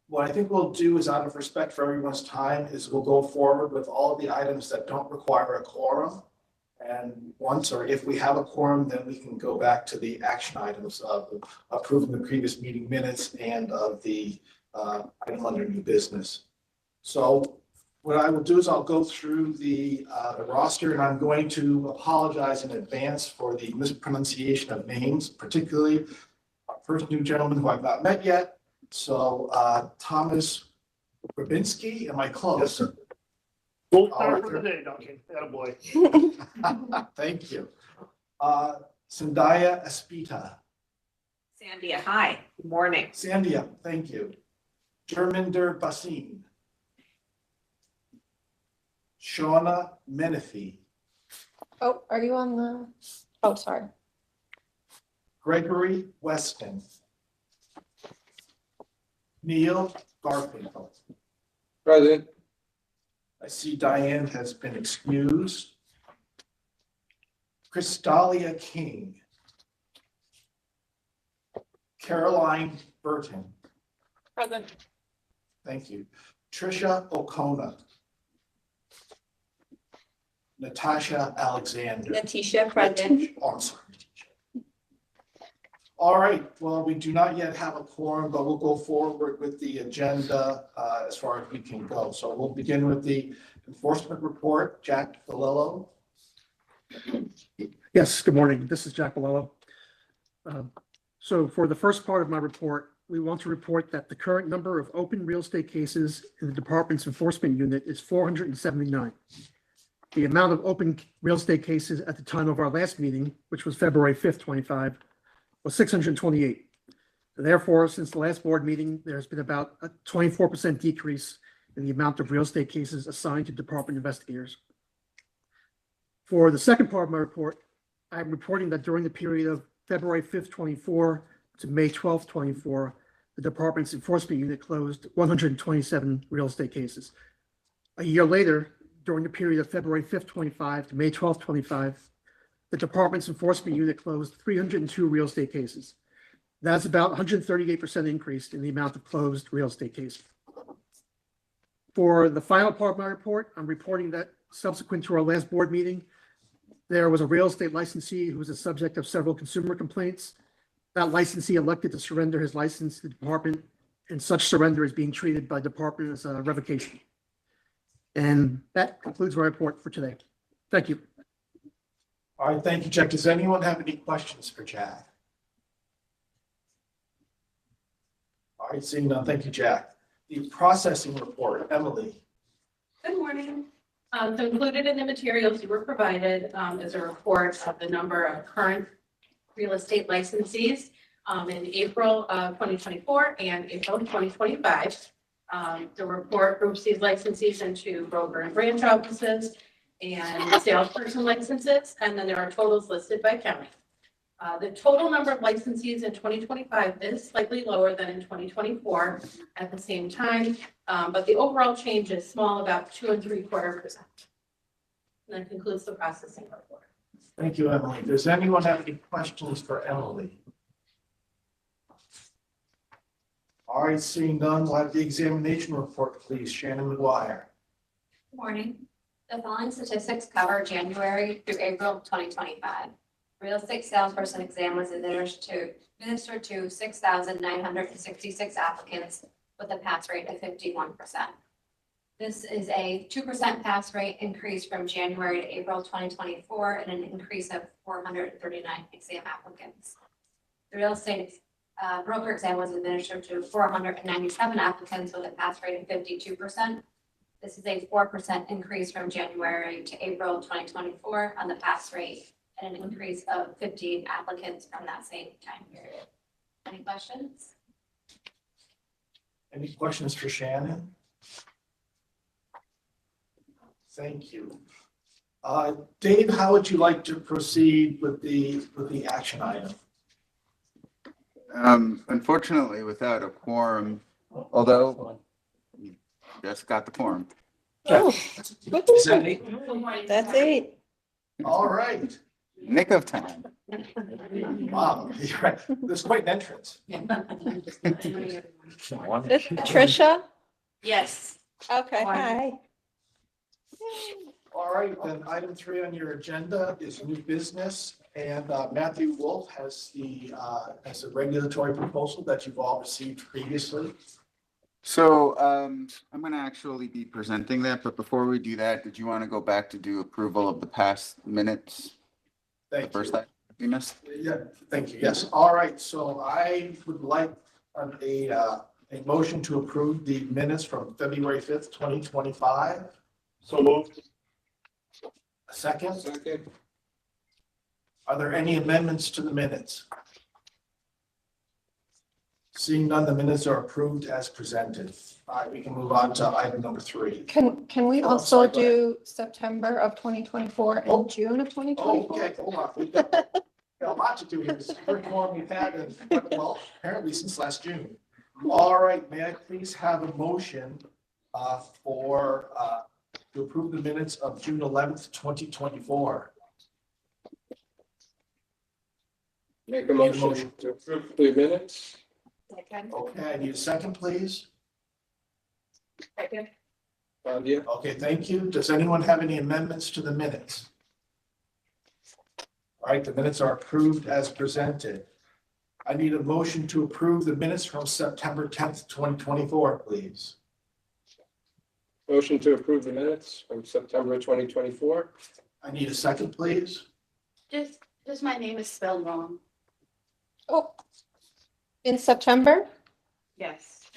What I think we'll do is out of respect for everyone's time is we'll go forward with all of the items that don't require a quorum. And once or if we have a quorum, then we can go back to the action items of approving the previous meeting minutes and of the item under new business. So what I will do is I'll go through the roster, and I'm going to apologize in advance for the mispronunciation of names, particularly our first new gentleman who I've not met yet. So Thomas Grabinski, am I close? Full time for the day, Duncan. Attaboy. Thank you. Sandhya Espita. Sandia, hi, good morning. Sandhya, thank you. Jerminder Basin. Shauna Menifee. Oh, are you on the, oh, sorry. Gregory Weston. Neil Garfinkel. Present. I see Diane has been excused. Crystalia King. Caroline Burton. Present. Thank you. Trisha O'Connor. Natasha Alexander. Natisha, present. Oh, I'm sorry. All right, well, we do not yet have a quorum, but we'll go forward with the agenda as far as we can go. So we'll begin with the enforcement report. Jack Valillo. Yes, good morning. This is Jack Balello. So for the first part of my report, we want to report that the current number of open real estate cases in the department's enforcement unit is 479. The amount of open real estate cases at the time of our last meeting, which was February 5th, 25, was 628. Therefore, since the last board meeting, there's been about a 24% decrease in the amount of real estate cases assigned to department investigators. For the second part of my report, I'm reporting that during the period of February 5th, 24 to May 12th, 24, the department's enforcement unit closed 127 real estate cases. A year later, during the period of February 5th, 25 to May 12th, 25, the department's enforcement unit closed 302 real estate cases. That's about 138% increase in the amount of closed real estate cases. For the final part of my report, I'm reporting that subsequent to our last board meeting, there was a real estate licensee who was the subject of several consumer complaints. That licensee elected to surrender his license to the department, and such surrender is being treated by the department as a revocation. And that concludes my report for today. Thank you. All right, thank you, Jack. Does anyone have any questions for Jack? All right, seeing none, thank you, Jack. The processing report, Emily. Good morning. So included in the materials you were provided is a report of the number of current real estate licensees in April of 2024 and April 2025. The report groups these licensees into broker and branch offices and salesperson licenses, and then there are totals listed by county. The total number of licensees in 2025 is slightly lower than in 2024 at the same time, but the overall change is small, about 2.75%. And that concludes the processing report. Thank you, Emily. Does anyone have any questions for Emily? All right, seeing none, we'll have the examination report, please. Shannon McGuire. Good morning. The following statistics cover January through April 2025. Real estate salesperson exam was administered to 6,966 applicants with a pass rate of 51%. This is a 2% pass rate increase from January to April 2024 and an increase of 439 exam applicants. The real estate broker exam was administered to 497 applicants with a pass rate of 52%. This is a 4% increase from January to April 2024 on the pass rate and an increase of 15 applicants from that same time period. Any questions? Any questions for Shannon? Thank you. Dave, how would you like to proceed with the action item? Unfortunately, without a quorum, although you just got the quorum. Oh, Is that it? that's it. All right. Nick of time. Wow, you're right. There's quite an entrance. This Patricia? Yes. Okay, hi. All right, then item 3 on your agenda is new business, and Matthew Wolf has a regulatory proposal that you've all received previously. So I'm going to actually be presenting that, but before we do that, did you want to go back to do approval of the past minutes? The Thank first you. item we missed? Yeah, thank you. Yes. All right. So I would like a motion to approve the minutes from February 5th, 2025. So moved. A second. Second. Are there any amendments to the minutes? Seeing none, the minutes are approved as presented. All right, we can move on to item number 3. Can we Oh, also sorry, go ahead. do September of 2024 Oh. and June of Oh, 2024? okay, hold on. We've got a lot to do here. This is the first one we've had, well, apparently since last June. All right, may I please have a motion to approve the minutes of June 11th, 2024? Make a motion to approve the minutes. Okay, I need a second, please. Second. Fabia. Okay, thank you. Does anyone have any amendments to the minutes? All right, the minutes are approved as presented. I need a motion to approve the minutes from September 10th, 2024, please. Motion to approve the minutes from September 2024. I need a second, please. Just my name is spelled wrong. Oh, in September? Yes.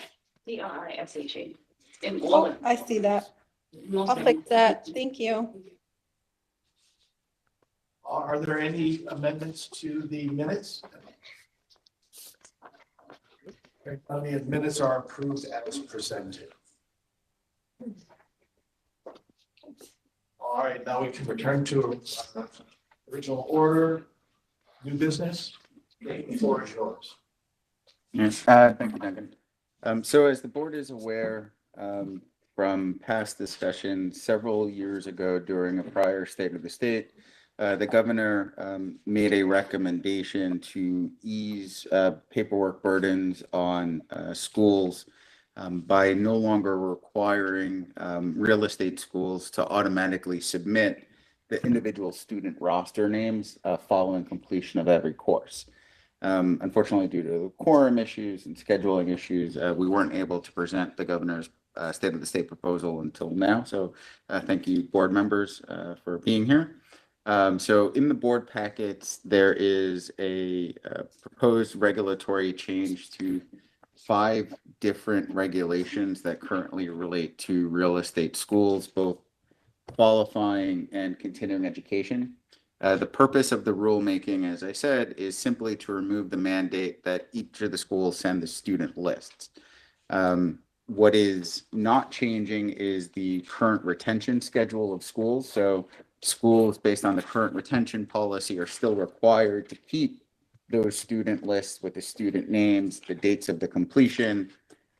CRISHE. In Oh, I see that. I'll fix that. Thank you. Are there any amendments to the minutes? Okay, the minutes are approved as presented. All right, now we can return to original order, new business. The floor is yours. Yes, thank you, Duncan. So as the board is aware, from past discussion several years ago during a prior State of the State, the governor made a recommendation to ease paperwork burdens on schools by no longer requiring real estate schools to automatically submit the individual student roster names following completion of every course. Unfortunately, due to quorum issues and scheduling issues, we weren't able to present the governor's State of the State proposal until now. So thank you, board members, for being here. So in the board packets, there is a proposed regulatory change to 5 different regulations that currently relate to real estate schools, both qualifying and continuing education. The purpose of the rulemaking, as I said, is simply to remove the mandate that each of the schools send the student lists. What is not changing is the current retention schedule of schools. So schools, based on the current retention policy, are still required to keep those student lists with the student names, the dates of the completion.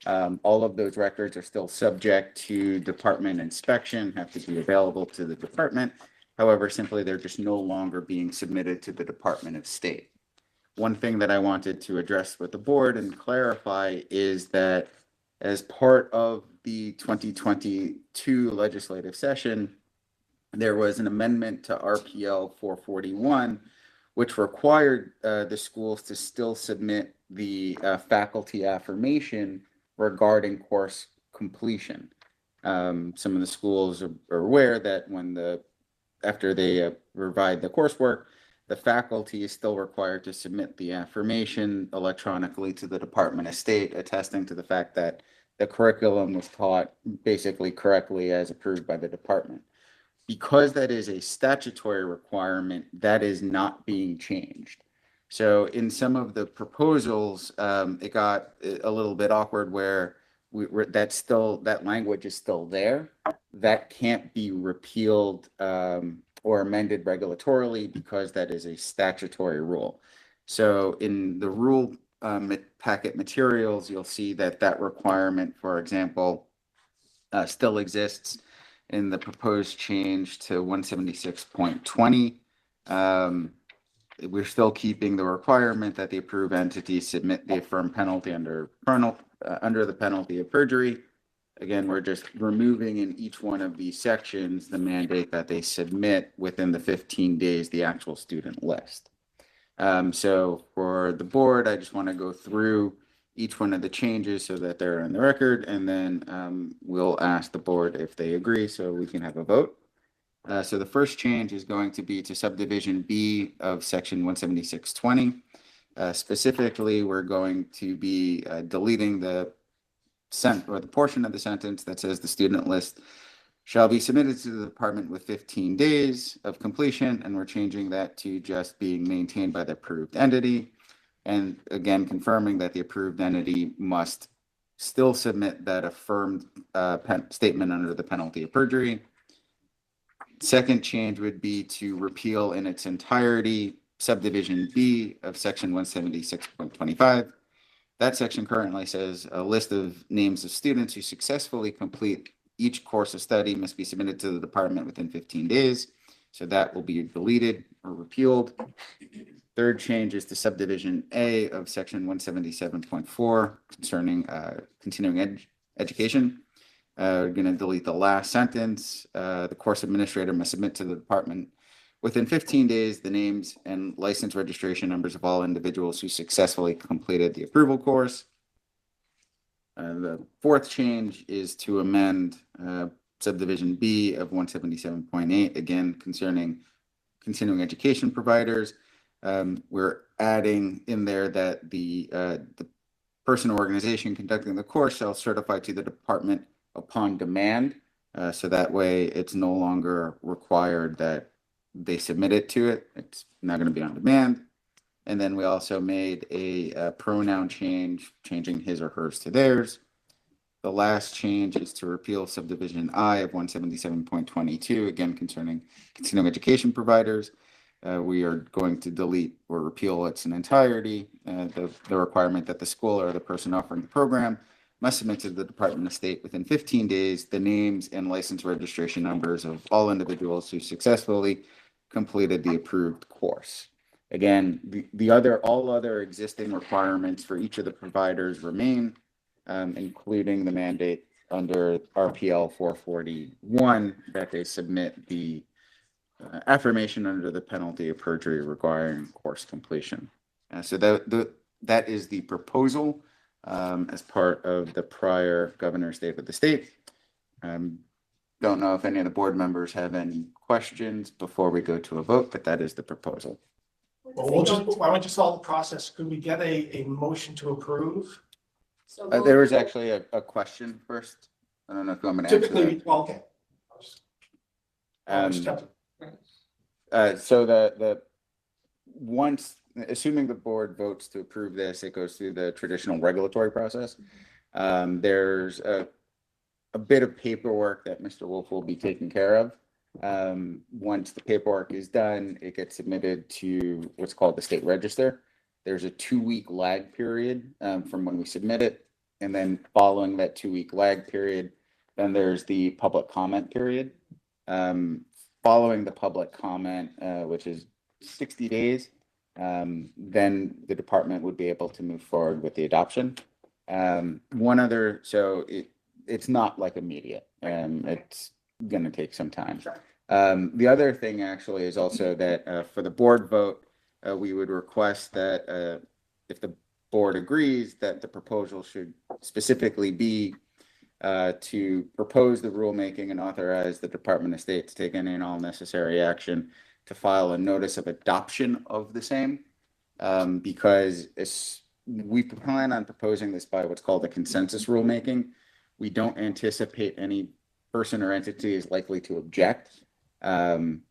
All of those records are still subject to department inspection, have to be available to the department. However, simply they're just no longer being submitted to the Department of State. One thing that I wanted to address with the board and clarify is that as part of the 2022 legislative session, there was an amendment to RPL 441, which required the schools to still submit the faculty affirmation regarding course completion. Some of the schools are aware that after they provide the coursework, the faculty is still required to submit the affirmation electronically to the Department of State, attesting to the fact that the curriculum was taught basically correctly as approved by the department. Because that is a statutory requirement, that is not being changed. So in some of the proposals, it got a little bit awkward where that language is still there. That can't be repealed or amended regulatorily because that is a statutory rule. So in the rule packet materials, you'll see that requirement, for example, still exists in the proposed change to 176.20. We're still keeping the requirement that the approved entity submit the affirmed penalty under under the penalty of perjury. Again, we're just removing in each one of these sections the mandate that they submit within the 15 days the actual student list. So for the board, I just want to go through each one of the changes so that they're on the record, and then we'll ask the board if they agree so we can have a vote. So the first change is going to be to subdivision B of section 17620. Specifically, we're going to be deleting the portion of the sentence that says the student list shall be submitted to the department with 15 days of completion, and we're changing that to just being maintained by the approved entity. And again, confirming that the approved entity must still submit that affirmed statement under the penalty of perjury. Second change would be to repeal in its entirety subdivision B of section 176.25. That section currently says a list of names of students who successfully complete each course of study must be submitted to the department within 15 days. So that will be deleted or repealed. Third change is to subdivision A of section 177.4 concerning continuing education. We're going to delete the last sentence. The course administrator must submit to the department within 15 days the names and license registration numbers of all individuals who successfully completed the approval course. The fourth change is to amend subdivision B of 177.8, again concerning continuing education providers. We're adding in there that the person or organization conducting the course shall certify to the department upon demand. So that way it's no longer required that they submit it to it. It's not going to be on demand. And then we also made a pronoun change, changing his or hers to theirs. The last change is to repeal subdivision I of 177.22, again concerning continuing education providers. We are going to delete or repeal its in entirety, the requirement that the school or the person offering the program must submit to the Department of State within 15 days the names and license registration numbers of all individuals who successfully completed the approved course. Again, all other existing requirements for each of the providers remain, including the mandate under RPL 441 that they submit the affirmation under the penalty of perjury requiring course completion. So that is the proposal as part of the prior governor's state of the state. Don't know if any of the board members have any questions before we go to a vote, but that is the proposal. Well, why don't you solve the process? Could we get a motion to approve? There was actually a question first. I don't know if you want me to answer Typically, well, okay. that. So once, assuming the board votes to approve this, it goes through the traditional regulatory process. There's a bit of paperwork that Mr. Wolf will be taking care of. Once the paperwork is done, it gets submitted to what's called the state register. There's a 2-week lag period from when we submit it. And then following that 2-week lag period, then there's the public comment period. Following the public comment, which is 60 days, then the department would be able to move forward with the adoption. It's not like immediate, and it's going to take some time. The other thing actually is also that for the board vote, we would request that if the board agrees that the proposal should specifically be to propose the rulemaking and authorize the Department of State to take any and all necessary action to file a notice of adoption of the same, because we plan on proposing this by what's called a consensus rulemaking. We don't anticipate any person or entity is likely to object. And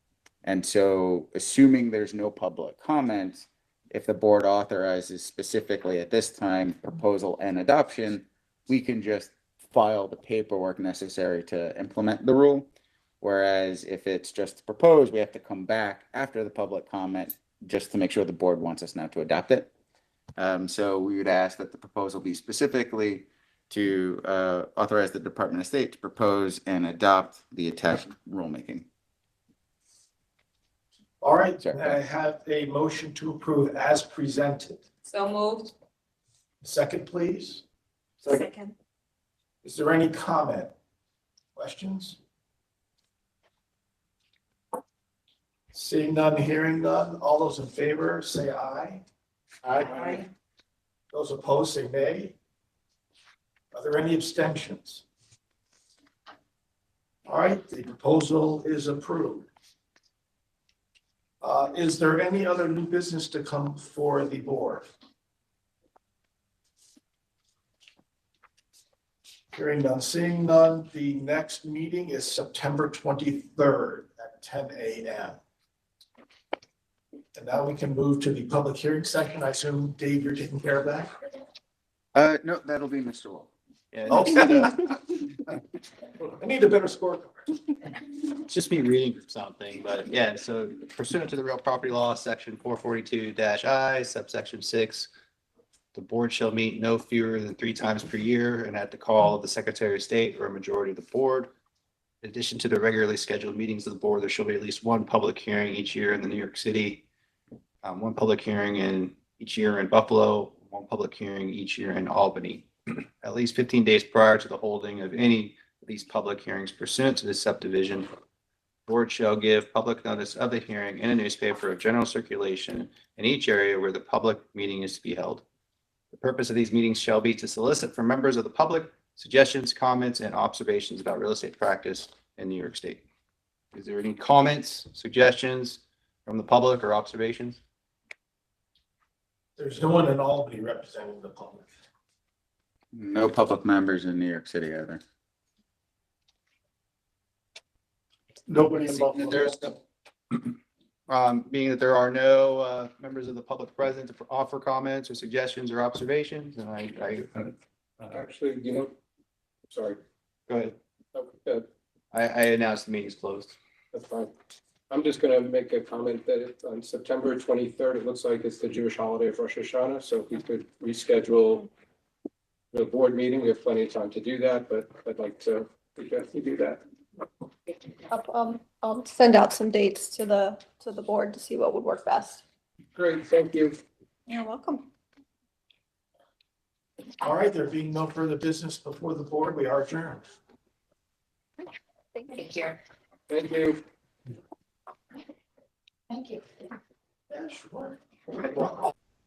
so assuming there's no public comment, if the board authorizes specifically at this time proposal and adoption, we can just file the paperwork necessary to implement the rule. Whereas if it's just proposed, we have to come back after the public comment just to make sure the board wants us now to adopt it. So we would ask that the proposal be specifically to authorize the Department of State to propose and adopt the attached rulemaking. All right, Sorry. I have a motion to approve as presented. So moved. Second, please. Second. Is there any comment? Questions? Seeing none, hearing none, all those in favor say aye. Aye. Those opposed say nay. Are there any abstentions? All right, the proposal is approved. Is there any other new business to come for the board? Hearing none, seeing none, the next meeting is September 23rd at 10 a.m. And now we can move to the public hearing section. I assume, Dave, you're taking care of that? No, that'll be Mr. Wolf. Yeah, I need a better scorecard. it's just me reading from something, but yeah, so pursuant to the real property law, section 442-I, subsection 6, the board shall meet no fewer than 3 times per year and at the call of the Secretary of State or a majority of the board. In addition to the regularly scheduled meetings of the board, there shall be at least one public hearing each year in the New York City, one public hearing each year in Buffalo, one public hearing each year in Albany. At least 15 days prior to the holding of any of these public hearings pursuant to this subdivision, the board shall give public notice of the hearing in a newspaper of general circulation in each area where the public meeting is to be held. The purpose of these meetings shall be to solicit from members of the public suggestions, comments, and observations about real estate practice in New York State. Is there any comments, suggestions from the public or observations? There's no one in Albany representing the public. No public members in New York City either. Nobody in Buffalo. There's being that there are no members of the public present to offer comments or suggestions or observations, and Actually, sorry. go ahead. Okay, I announced the meeting is closed. that's fine. I'm just gonna make a comment that on September 23rd, it looks like it's the Jewish holiday of Rosh Hashanah, so if we could reschedule the board meeting, we have plenty of time to do that, but I'd like to suggest we do that. I'll send out some dates to the board to see what would work best. Great, thank you. You're welcome. All right, there being no further business before the board, we are adjourned. Thank you. Thank you. Thank you. Yeah, sure.